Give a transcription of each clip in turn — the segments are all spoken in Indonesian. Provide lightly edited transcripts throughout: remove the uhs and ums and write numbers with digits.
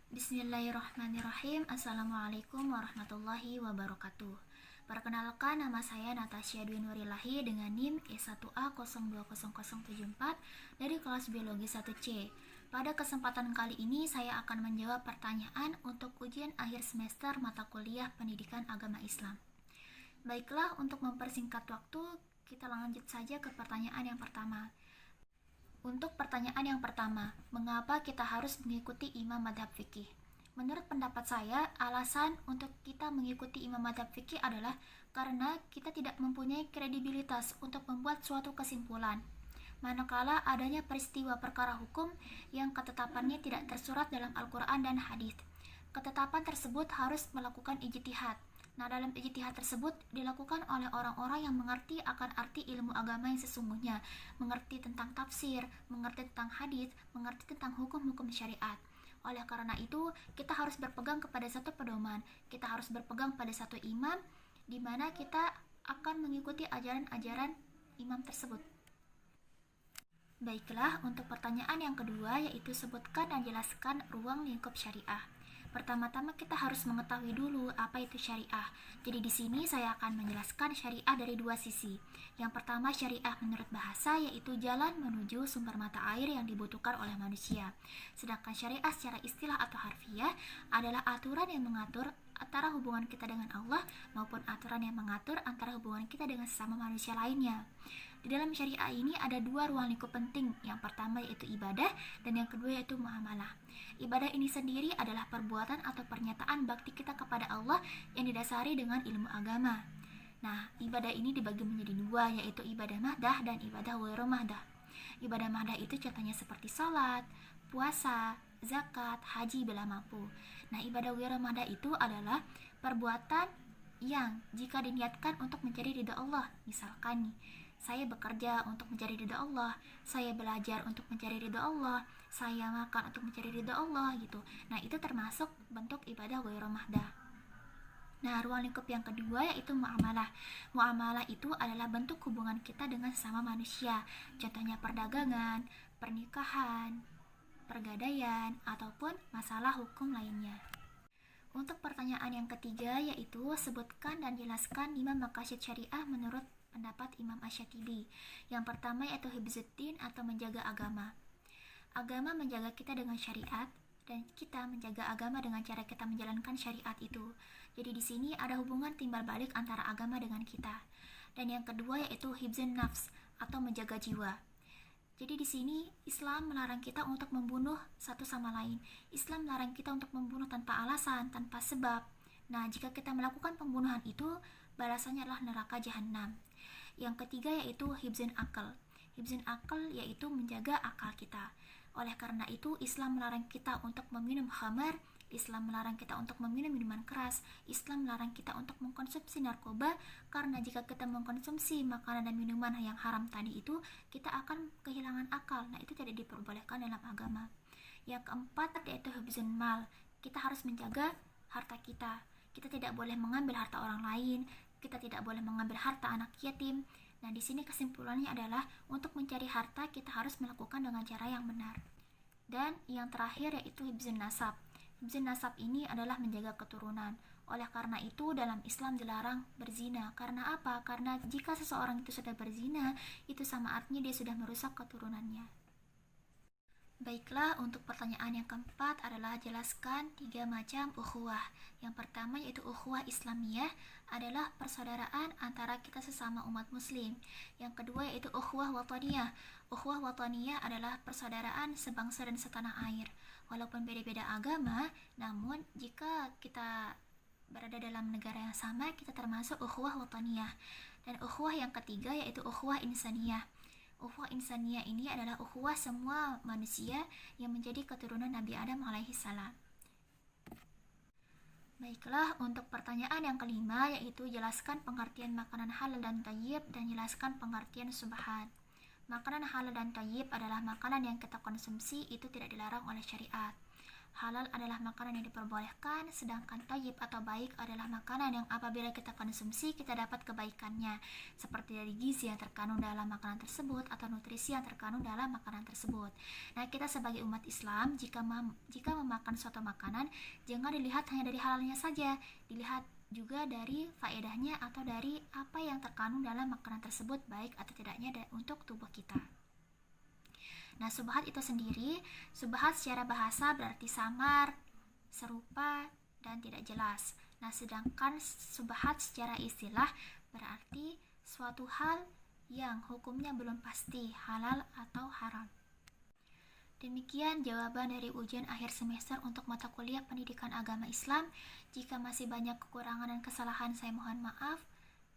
Bismillahirrahmanirrahim. Assalamualaikum warahmatullahi wabarakatuh. Perkenalkan, nama saya Natasha Dwi Nurilahi dengan NIM E1A020074 dari kelas Biologi 1C. Pada kesempatan kali ini saya akan menjawab pertanyaan untuk ujian akhir semester mata kuliah Pendidikan Agama Islam. Baiklah, untuk mempersingkat waktu, kita lanjut saja ke pertanyaan yang pertama. Untuk pertanyaan yang pertama, mengapa kita harus mengikuti imam madhab fikih? Menurut pendapat saya, alasan untuk kita mengikuti imam madhab fikih adalah karena kita tidak mempunyai kredibilitas untuk membuat suatu kesimpulan, manakala adanya peristiwa perkara hukum yang ketetapannya tidak tersurat dalam Al-Quran dan hadis. Ketetapan tersebut harus melakukan ijtihad. Nah, dalam ijtihad tersebut dilakukan oleh orang-orang yang mengerti akan arti ilmu agama yang sesungguhnya, mengerti tentang tafsir, mengerti tentang hadis, mengerti tentang hukum-hukum syariat. Oleh karena itu, kita harus berpegang kepada satu pedoman, kita harus berpegang pada satu imam, di mana kita akan mengikuti ajaran-ajaran imam tersebut. Baiklah, untuk pertanyaan yang kedua, yaitu sebutkan dan jelaskan ruang lingkup syariah. Pertama-tama kita harus mengetahui dulu apa itu syariah. Jadi di sini saya akan menjelaskan syariah dari dua sisi. Yang pertama, syariah menurut bahasa, yaitu jalan menuju sumber mata air yang dibutuhkan oleh manusia. Sedangkan syariah secara istilah atau harfiah adalah aturan yang mengatur antara hubungan kita dengan Allah maupun aturan yang mengatur antara hubungan kita dengan sesama manusia lainnya. Di dalam syariah ini ada dua ruang lingkup penting. Yang pertama yaitu ibadah dan yang kedua yaitu muamalah. Ibadah ini sendiri adalah perbuatan atau pernyataan bakti kita kepada Allah yang didasari dengan ilmu agama. Nah, ibadah ini dibagi menjadi dua, yaitu ibadah mahdah dan ibadah ghairu mahdah. Ibadah mahdah itu contohnya seperti sholat, puasa, zakat, haji bila mampu. Nah, ibadah ghairu mahdah itu adalah perbuatan yang jika diniatkan untuk mencari ridha Allah. Misalkan nih, saya bekerja untuk mencari ridha Allah, saya belajar untuk mencari ridha Allah, saya makan untuk mencari ridha Allah gitu. Nah, itu termasuk bentuk ibadah ghairu mahdah. Nah, ruang lingkup yang kedua yaitu muamalah. Muamalah itu adalah bentuk hubungan kita dengan sesama manusia. Contohnya perdagangan, pernikahan, pergadaian, ataupun masalah hukum lainnya. Untuk pertanyaan yang ketiga yaitu sebutkan dan jelaskan 5 maqasid syariah menurut pendapat Imam Asy-Syatibi. Yang pertama yaitu hifdzuddin atau menjaga agama. Agama menjaga kita dengan syariat dan kita menjaga agama dengan cara kita menjalankan syariat itu. Jadi di sini ada hubungan timbal balik antara agama dengan kita. Dan yang kedua yaitu hifdzun nafs atau menjaga jiwa. Jadi di sini Islam melarang kita untuk membunuh satu sama lain. Islam melarang kita untuk membunuh tanpa alasan, tanpa sebab. Nah, jika kita melakukan pembunuhan itu, balasannya adalah neraka jahanam. Yang ketiga yaitu hifdzun akal. Hifdzun akal yaitu menjaga akal kita. Oleh karena itu, Islam melarang kita untuk meminum khamar, Islam melarang kita untuk meminum minuman keras, Islam melarang kita untuk mengkonsumsi narkoba, karena jika kita mengkonsumsi makanan dan minuman yang haram tadi itu, kita akan kehilangan akal. Nah, itu tidak diperbolehkan dalam agama. Yang keempat yaitu hifdzun mal. Kita harus menjaga harta kita. Kita tidak boleh mengambil harta orang lain, kita tidak boleh mengambil harta anak yatim. Nah, di sini kesimpulannya adalah untuk mencari harta kita harus melakukan dengan cara yang benar. Dan yang terakhir yaitu hifdzun nasab. Hifdzun nasab ini adalah menjaga keturunan. Oleh karena itu dalam Islam dilarang berzina. Karena apa? Karena jika seseorang itu sudah berzina, itu sama artinya dia sudah merusak keturunannya. Baiklah, untuk pertanyaan yang keempat adalah jelaskan 3 macam ukhuwah. Yang pertama yaitu ukhuwah Islamiyah adalah persaudaraan antara kita sesama umat muslim. Yang kedua yaitu ukhuwah wataniyah. Ukhuwah wataniyah adalah persaudaraan sebangsa dan setanah air. Walaupun beda-beda agama, namun jika kita berada dalam negara yang sama, kita termasuk ukhuwah wataniyah. Dan ukhuwah yang ketiga yaitu ukhuwah insaniyah. Ukhuwah insaniyah ini adalah ukhuwah semua manusia yang menjadi keturunan Nabi Adam alaihi salam. Baiklah, untuk pertanyaan yang kelima yaitu jelaskan pengertian makanan halal dan thayyib dan jelaskan pengertian subhan. Makanan halal dan thayyib adalah makanan yang kita konsumsi itu tidak dilarang oleh syariat. halal adalah makanan yang diperbolehkan, sedangkan thayyib atau baik adalah makanan yang apabila kita konsumsi kita dapat kebaikannya, seperti dari gizi yang terkandung dalam makanan tersebut atau nutrisi yang terkandung dalam makanan tersebut. Nah, kita sebagai umat Islam jika memakan suatu makanan jangan dilihat hanya dari halalnya saja, dilihat juga dari faedahnya atau dari apa yang terkandung dalam makanan tersebut baik atau tidaknya untuk tubuh kita. Nah, subhat itu sendiri, subhat secara bahasa berarti samar, serupa, dan tidak jelas. Nah, sedangkan subhat secara istilah berarti suatu hal yang hukumnya belum pasti halal atau haram. Demikian jawaban dari ujian akhir semester untuk mata kuliah Pendidikan Agama Islam. Jika masih banyak kekurangan dan kesalahan, saya mohon maaf.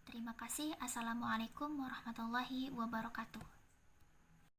Terima kasih. Assalamualaikum warahmatullahi wabarakatuh.